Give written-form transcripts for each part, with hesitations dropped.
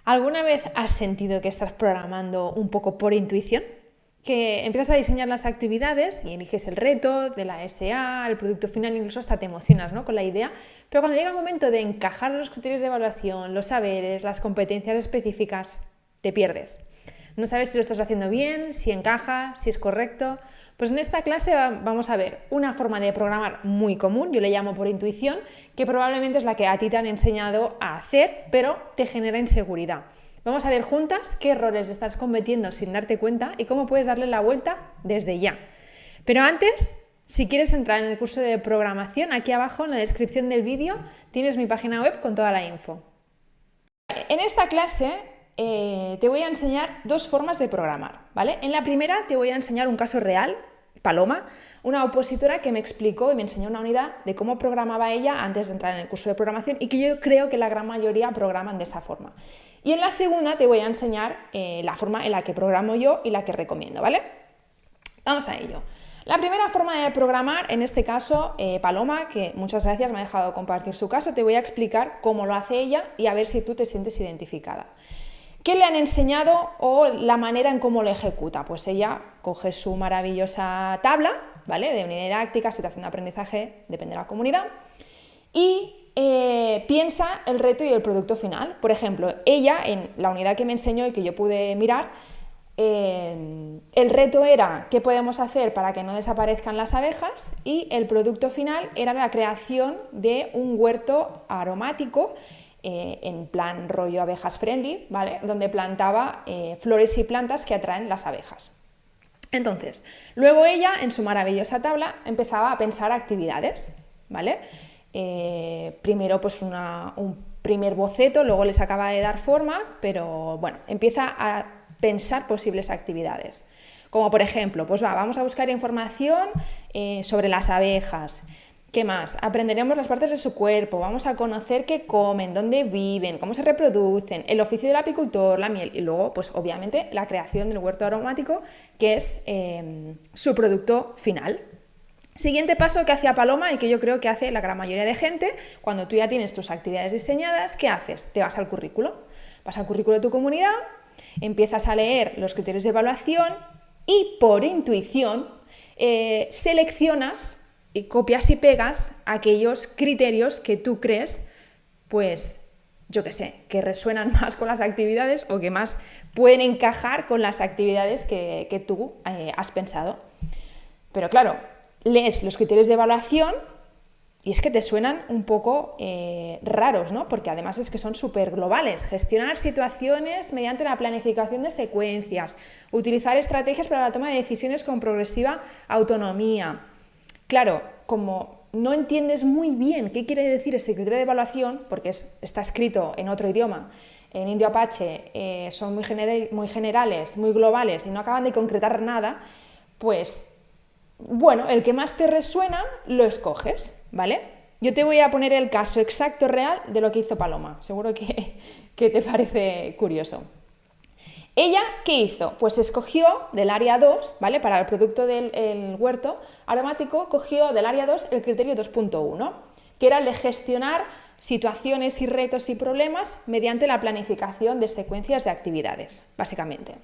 ¿Alguna vez has sentido que estás programando un poco por intuición? Que empiezas a diseñar las actividades y eliges el reto de la SA, el producto final, incluso hasta te emocionas, ¿no?, con la idea, pero cuando llega el momento de encajar los criterios de evaluación, los saberes, las competencias específicas, te pierdes. No sabes si lo estás haciendo bien, si encaja, si es correcto. Pues en esta clase vamos a ver una forma de programar muy común, yo le llamo por intuición, que probablemente es la que a ti te han enseñado a hacer, pero te genera inseguridad. Vamos a ver juntas qué errores estás cometiendo sin darte cuenta y cómo puedes darle la vuelta desde ya. Pero antes, si quieres entrar en el curso de programación, aquí abajo en la descripción del vídeo tienes mi página web con toda la info. En esta clase te voy a enseñar dos formas de programar, ¿vale? En la primera te voy a enseñar un caso real, Paloma, una opositora que me explicó y me enseñó una unidad de cómo programaba ella antes de entrar en el curso de programación y que yo creo que la gran mayoría programan de esta forma. Y en la segunda te voy a enseñar la forma en la que programo yo y la que recomiendo, ¿vale? Vamos a ello. La primera forma de programar, en este caso, Paloma, que muchas gracias, me ha dejado compartir su caso, te voy a explicar cómo lo hace ella y a ver si tú te sientes identificada. ¿Qué le han enseñado o la manera en cómo lo ejecuta? Pues ella coge su maravillosa tabla, ¿vale?, de unidad didáctica, situación de aprendizaje, depende de la comunidad, y piensa el reto y el producto final. Por ejemplo, ella, en la unidad que me enseñó y que yo pude mirar, el reto era qué podemos hacer para que no desaparezcan las abejas y el producto final era la creación de un huerto aromático en plan rollo abejas friendly, ¿vale?, donde plantaba flores y plantas que atraen las abejas. Entonces, luego ella, en su maravillosa tabla, empezaba a pensar actividades, ¿vale? Primero pues un primer boceto, luego les acaba de dar forma, pero bueno, empieza a pensar posibles actividades. Como por ejemplo, pues vamos a buscar información sobre las abejas. ¿Qué más? Aprenderemos las partes de su cuerpo, vamos a conocer qué comen, dónde viven, cómo se reproducen, el oficio del apicultor, la miel y luego, pues obviamente, la creación del huerto aromático, que es su producto final. Siguiente paso que hacía Paloma y que yo creo que hace la gran mayoría de gente, cuando tú ya tienes tus actividades diseñadas, ¿qué haces? Te vas al currículo. Vas al currículo de tu comunidad, empiezas a leer los criterios de evaluación y por intuición seleccionas y copias y pegas aquellos criterios que tú crees, pues, yo qué sé, que resuenan más con las actividades o que más pueden encajar con las actividades que tú has pensado. Pero claro, lees los criterios de evaluación y es que te suenan un poco raros, ¿no? Porque además es que son súper globales. Gestionar situaciones mediante la planificación de secuencias, utilizar estrategias para la toma de decisiones con progresiva autonomía. Claro, como no entiendes muy bien qué quiere decir este criterio de evaluación, porque está escrito en otro idioma, en indio apache, son muy generales, muy globales y no acaban de concretar nada, pues bueno, el que más te resuena lo escoges, ¿vale? Yo te voy a poner el caso exacto real de lo que hizo Paloma, seguro que te parece curioso. ¿Ella qué hizo? Pues escogió del área 2, ¿vale? Para el producto del huerto aromático, cogió del área 2 el criterio 2.1, que era el de gestionar situaciones y retos y problemas mediante la planificación de secuencias de actividades, básicamente.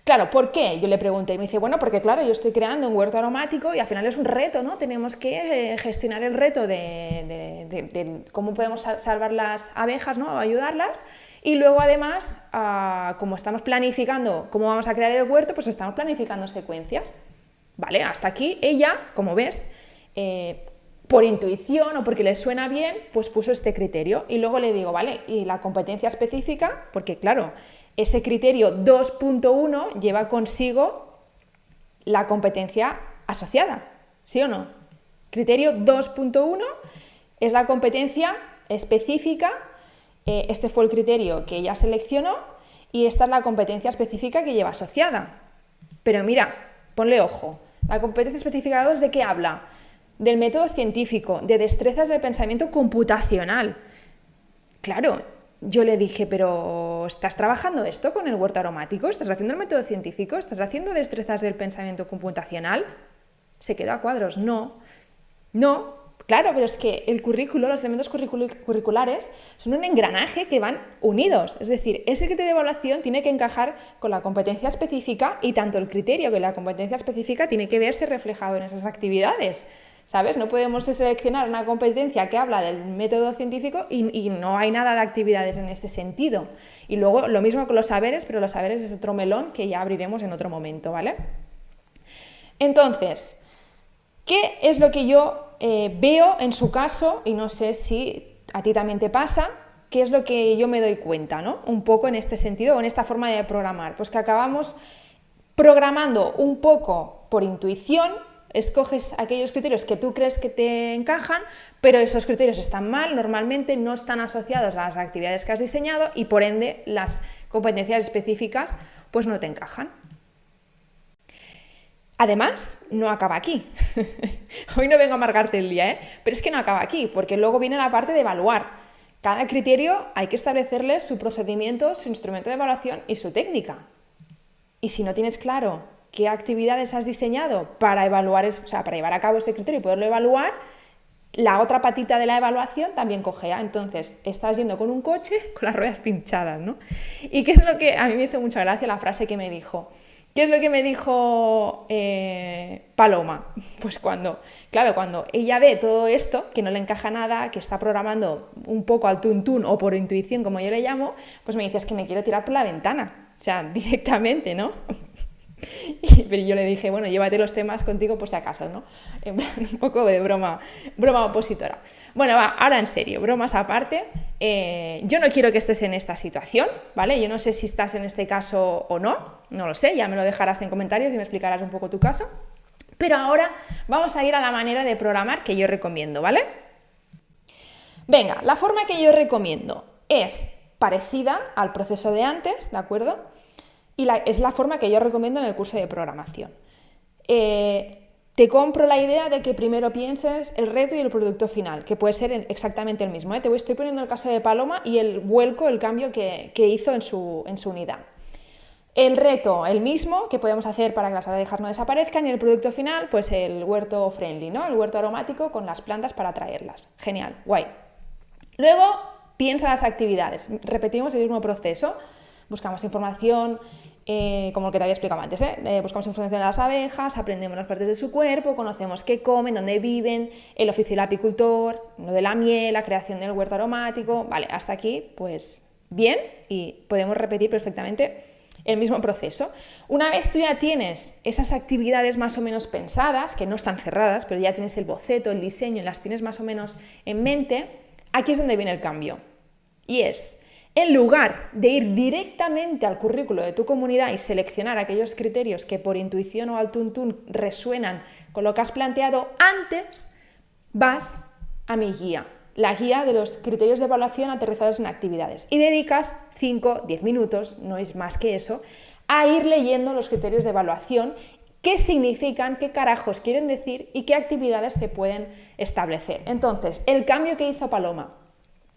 Claro, ¿por qué? Yo le pregunté y me dice, bueno, porque claro, yo estoy creando un huerto aromático y al final es un reto, ¿no? Tenemos que gestionar el reto de cómo podemos salvar las abejas, ¿no?, o ayudarlas. Y luego además, como estamos planificando cómo vamos a crear el huerto, pues estamos planificando secuencias. Vale, hasta aquí ella, como ves, por intuición o porque le suena bien, pues puso este criterio. Y luego le digo, vale, y la competencia específica, porque claro, ese criterio 2.1 lleva consigo la competencia asociada, ¿sí o no? Criterio 2.1 es la competencia específica, este fue el criterio que ella seleccionó y esta es la competencia específica que lleva asociada. Pero mira, ponle ojo, la competencia específica 2 ¿de qué habla? Del método científico, de destrezas del pensamiento computacional. Claro, yo le dije, pero ¿estás trabajando esto con el huerto aromático? ¿Estás haciendo el método científico? ¿Estás haciendo destrezas del pensamiento computacional? Se quedó a cuadros, no, Claro, pero es que el currículo, los elementos curriculares son un engranaje que van unidos. Es decir, ese criterio de evaluación tiene que encajar con la competencia específica y tanto el criterio que la competencia específica tiene que verse reflejado en esas actividades. ¿Sabes? No podemos seleccionar una competencia que habla del método científico y no hay nada de actividades en ese sentido. Y luego lo mismo con los saberes, pero los saberes es otro melón que ya abriremos en otro momento, ¿vale? Entonces, ¿qué es lo que yo veo en su caso? Y no sé si a ti también te pasa, ¿qué es lo que yo me doy cuenta, ¿no? Un poco en este sentido o en esta forma de programar. Pues que acabamos programando un poco por intuición, escoges aquellos criterios que tú crees que te encajan, pero esos criterios están mal, normalmente no están asociados a las actividades que has diseñado y por ende las competencias específicas pues no te encajan. Además, no acaba aquí. Hoy no vengo a amargarte el día, pero es que no acaba aquí, porque luego viene la parte de evaluar. Cada criterio hay que establecerle su procedimiento, su instrumento de evaluación y su técnica. Y si no tienes claro qué actividades has diseñado para evaluar, para llevar a cabo ese criterio y poderlo evaluar, la otra patita de la evaluación también cojea. Entonces, estás yendo con un coche con las ruedas pinchadas, ¿no? ¿Y qué es lo que a mí me hizo mucha gracia la frase que me dijo? ¿Qué es lo que me dijo Paloma? Pues cuando ella ve todo esto, que no le encaja nada, que está programando un poco al tuntún o por intuición, como yo le llamo, pues me dice, es que me quiero tirar por la ventana, o sea, directamente, ¿no? Pero yo le dije, bueno, llévate los temas contigo por si acaso, ¿no? Un poco de broma opositora. Bueno, va, ahora en serio, bromas aparte, yo no quiero que estés en esta situación, ¿vale? Yo no sé si estás en este caso o no lo sé, ya me lo dejarás en comentarios y me explicarás un poco tu caso. Pero ahora vamos a ir a la manera de programar que yo recomiendo, ¿vale? Venga, la forma que yo recomiendo es parecida al proceso de antes, ¿de acuerdo? Y es la forma que yo recomiendo en el curso de programación. Te compro la idea de que primero pienses el reto y el producto final, que puede ser exactamente el mismo, ¿eh? Estoy poniendo el caso de Paloma y el cambio que hizo en su unidad. El reto, el mismo, que podemos hacer para que las abejas no desaparezcan, y el producto final, pues el huerto friendly, ¿no? El huerto aromático con las plantas para atraerlas. Genial, guay. Luego, piensa las actividades. Repetimos el mismo proceso. Buscamos información, como el que te había explicado antes, buscamos información de las abejas, aprendemos las partes de su cuerpo, conocemos qué comen, dónde viven, el oficio del apicultor, lo de la miel, la creación del huerto aromático. Vale, hasta aquí, pues bien, y podemos repetir perfectamente el mismo proceso. Una vez tú ya tienes esas actividades más o menos pensadas, que no están cerradas, pero ya tienes el boceto, el diseño, las tienes más o menos en mente, aquí es donde viene el cambio. Y es, en lugar de ir directamente al currículo de tu comunidad y seleccionar aquellos criterios que por intuición o al tuntún resuenan con lo que has planteado, antes vas a mi guía, la guía de los criterios de evaluación aterrizados en actividades, y dedicas 5-10 minutos, no es más que eso, a ir leyendo los criterios de evaluación, qué significan, qué carajos quieren decir y qué actividades se pueden establecer. Entonces, el cambio que hizo Paloma.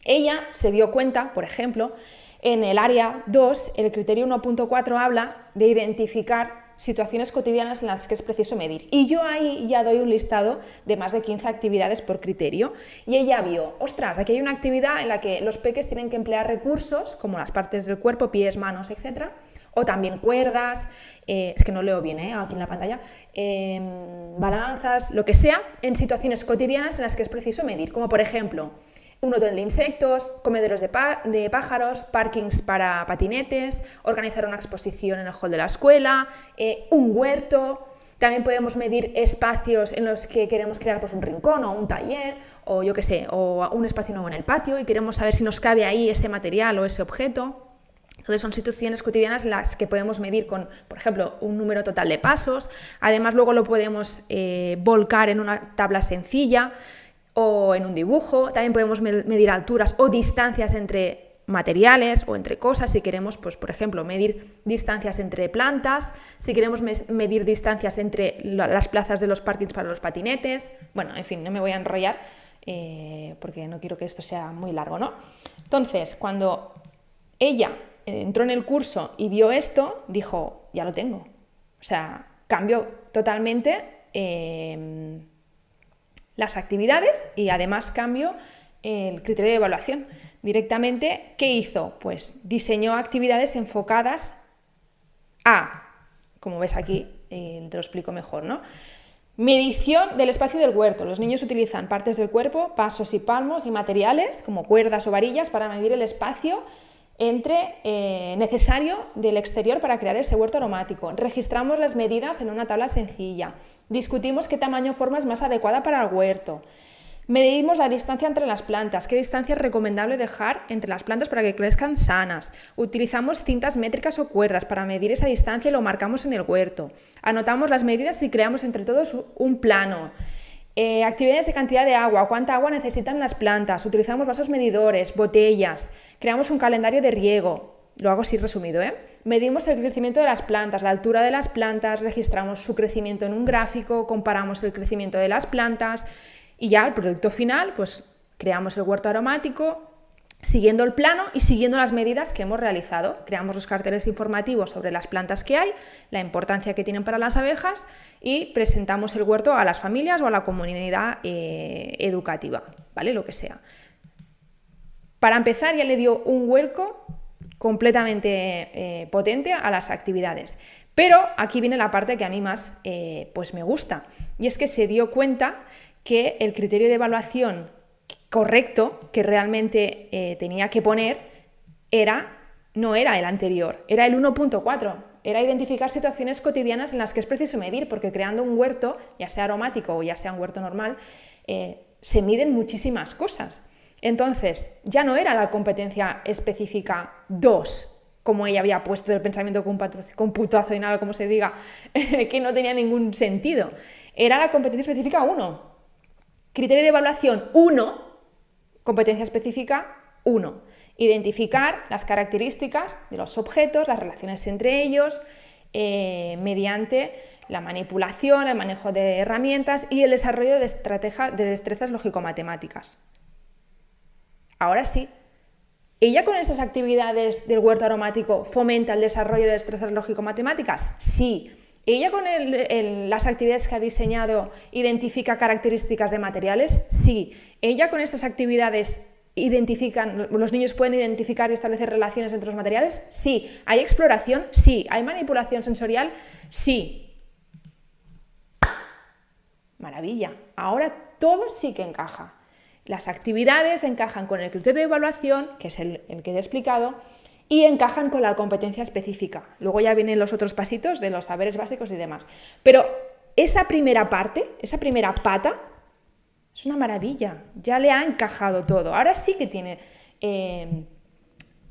Ella se dio cuenta, por ejemplo, en el área 2, el criterio 1.4 habla de identificar situaciones cotidianas en las que es preciso medir. Y yo ahí ya doy un listado de más de 15 actividades por criterio. Y ella vio, ostras, aquí hay una actividad en la que los peques tienen que emplear recursos, como las partes del cuerpo, pies, manos, etc. O también cuerdas, es que no leo bien aquí en la pantalla, balanzas, lo que sea, en situaciones cotidianas en las que es preciso medir, como por ejemplo un hotel de insectos, comederos de pájaros, parkings para patinetes, organizar una exposición en el hall de la escuela, un huerto. También podemos medir espacios en los que queremos crear pues, un rincón o un taller, o yo qué sé, o un espacio nuevo en el patio y queremos saber si nos cabe ahí ese material o ese objeto. Entonces son situaciones cotidianas en las que podemos medir con, por ejemplo, un número total de pasos. Además luego lo podemos volcar en una tabla sencilla o en un dibujo. También podemos medir alturas o distancias entre materiales o entre cosas, si queremos, pues, por ejemplo, medir distancias entre plantas, si queremos medir distancias entre las plazas de los parkings para los patinetes. Bueno, en fin, no me voy a enrollar porque no quiero que esto sea muy largo, ¿no? Entonces, cuando ella entró en el curso y vio esto, dijo, ya lo tengo. O sea, cambió totalmente las actividades y además cambio el criterio de evaluación. Directamente, ¿qué hizo? Pues diseñó actividades enfocadas a, como ves aquí, te lo explico mejor, ¿no? Medición del espacio del huerto. Los niños utilizan partes del cuerpo, pasos y palmos y materiales como cuerdas o varillas para medir el espacio necesario del exterior para crear ese huerto aromático. Registramos las medidas en una tabla sencilla. Discutimos qué tamaño o forma es más adecuada para el huerto. Medimos la distancia entre las plantas, qué distancia es recomendable dejar entre las plantas para que crezcan sanas. Utilizamos cintas métricas o cuerdas para medir esa distancia y lo marcamos en el huerto. Anotamos las medidas y creamos entre todos un plano. Actividades de cantidad de agua, cuánta agua necesitan las plantas. Utilizamos vasos medidores, botellas. Creamos un calendario de riego. Lo hago así resumido, ¿eh? Medimos el crecimiento de las plantas, la altura de las plantas, registramos su crecimiento en un gráfico, comparamos el crecimiento de las plantas. Y ya el producto final, pues creamos el huerto aromático siguiendo el plano y siguiendo las medidas que hemos realizado. Creamos los carteles informativos sobre las plantas que hay, la importancia que tienen para las abejas y presentamos el huerto a las familias o a la comunidad educativa, ¿vale? Lo que sea. Para empezar ya le dio un vuelco completamente potente a las actividades. Pero aquí viene la parte que a mí más pues me gusta, y es que se dio cuenta que el criterio de evaluación correcto que realmente tenía que poner no era el anterior, era el 1.4, era identificar situaciones cotidianas en las que es preciso medir, porque creando un huerto, ya sea aromático o ya sea un huerto normal, se miden muchísimas cosas. Entonces, ya no era la competencia específica 2, como ella había puesto del pensamiento computacional, como se diga, que no tenía ningún sentido. Era la competencia específica 1. Criterio de evaluación 1, competencia específica 1. Identificar las características de los objetos, las relaciones entre ellos, mediante la manipulación, el manejo de herramientas y el desarrollo de destrezas lógico-matemáticas. Ahora sí, ¿ella con estas actividades del huerto aromático fomenta el desarrollo de destrezas lógico-matemáticas? Sí. ¿Ella con las actividades que ha diseñado identifica características de materiales? Sí. ¿Ella con estas actividades los niños pueden identificar y establecer relaciones entre los materiales? Sí. ¿Hay exploración? Sí. ¿Hay manipulación sensorial? Sí. Maravilla. Ahora todo sí que encaja. Las actividades encajan con el criterio de evaluación, que es el que he explicado, y encajan con la competencia específica. Luego ya vienen los otros pasitos de los saberes básicos y demás. Pero esa primera parte, esa primera pata, es una maravilla. Ya le ha encajado todo. Ahora sí que tiene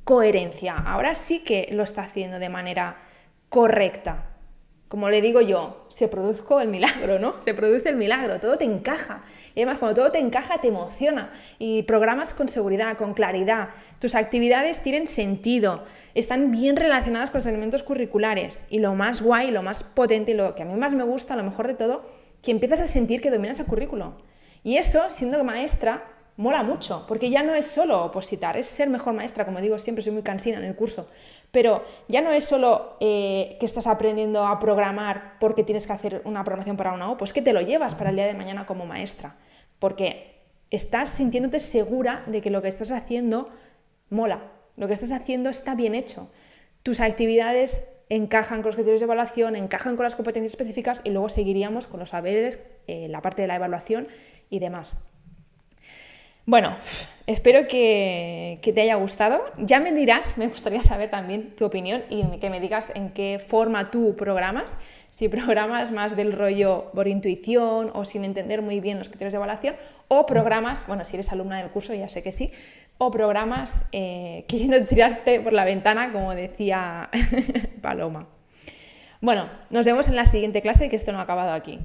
coherencia. Ahora sí que lo está haciendo de manera correcta. Como le digo yo, se produjo el milagro, ¿no? Se produce el milagro, todo te encaja. Y además, cuando todo te encaja, te emociona. Y programas con seguridad, con claridad. Tus actividades tienen sentido, están bien relacionadas con los elementos curriculares. Y lo más guay, lo más potente y lo que a mí más me gusta, lo mejor de todo, que empiezas a sentir que dominas el currículo. Y eso, siendo maestra, mola mucho, porque ya no es solo opositar, es ser mejor maestra, como digo siempre, soy muy cansina en el curso, pero ya no es solo que estás aprendiendo a programar porque tienes que hacer una programación para una O, pues que te lo llevas para el día de mañana como maestra, porque estás sintiéndote segura de que lo que estás haciendo mola, lo que estás haciendo está bien hecho, tus actividades encajan con los criterios de evaluación, encajan con las competencias específicas y luego seguiríamos con los saberes, la parte de la evaluación y demás. Bueno, espero que te haya gustado. Ya me dirás, me gustaría saber también tu opinión y que me digas en qué forma tú programas, si programas más del rollo por intuición o sin entender muy bien los criterios de evaluación, o programas, bueno, si eres alumna del curso ya sé que sí, o programas queriendo tirarte por la ventana, como decía Paloma. Bueno, nos vemos en la siguiente clase, que esto no ha acabado aquí.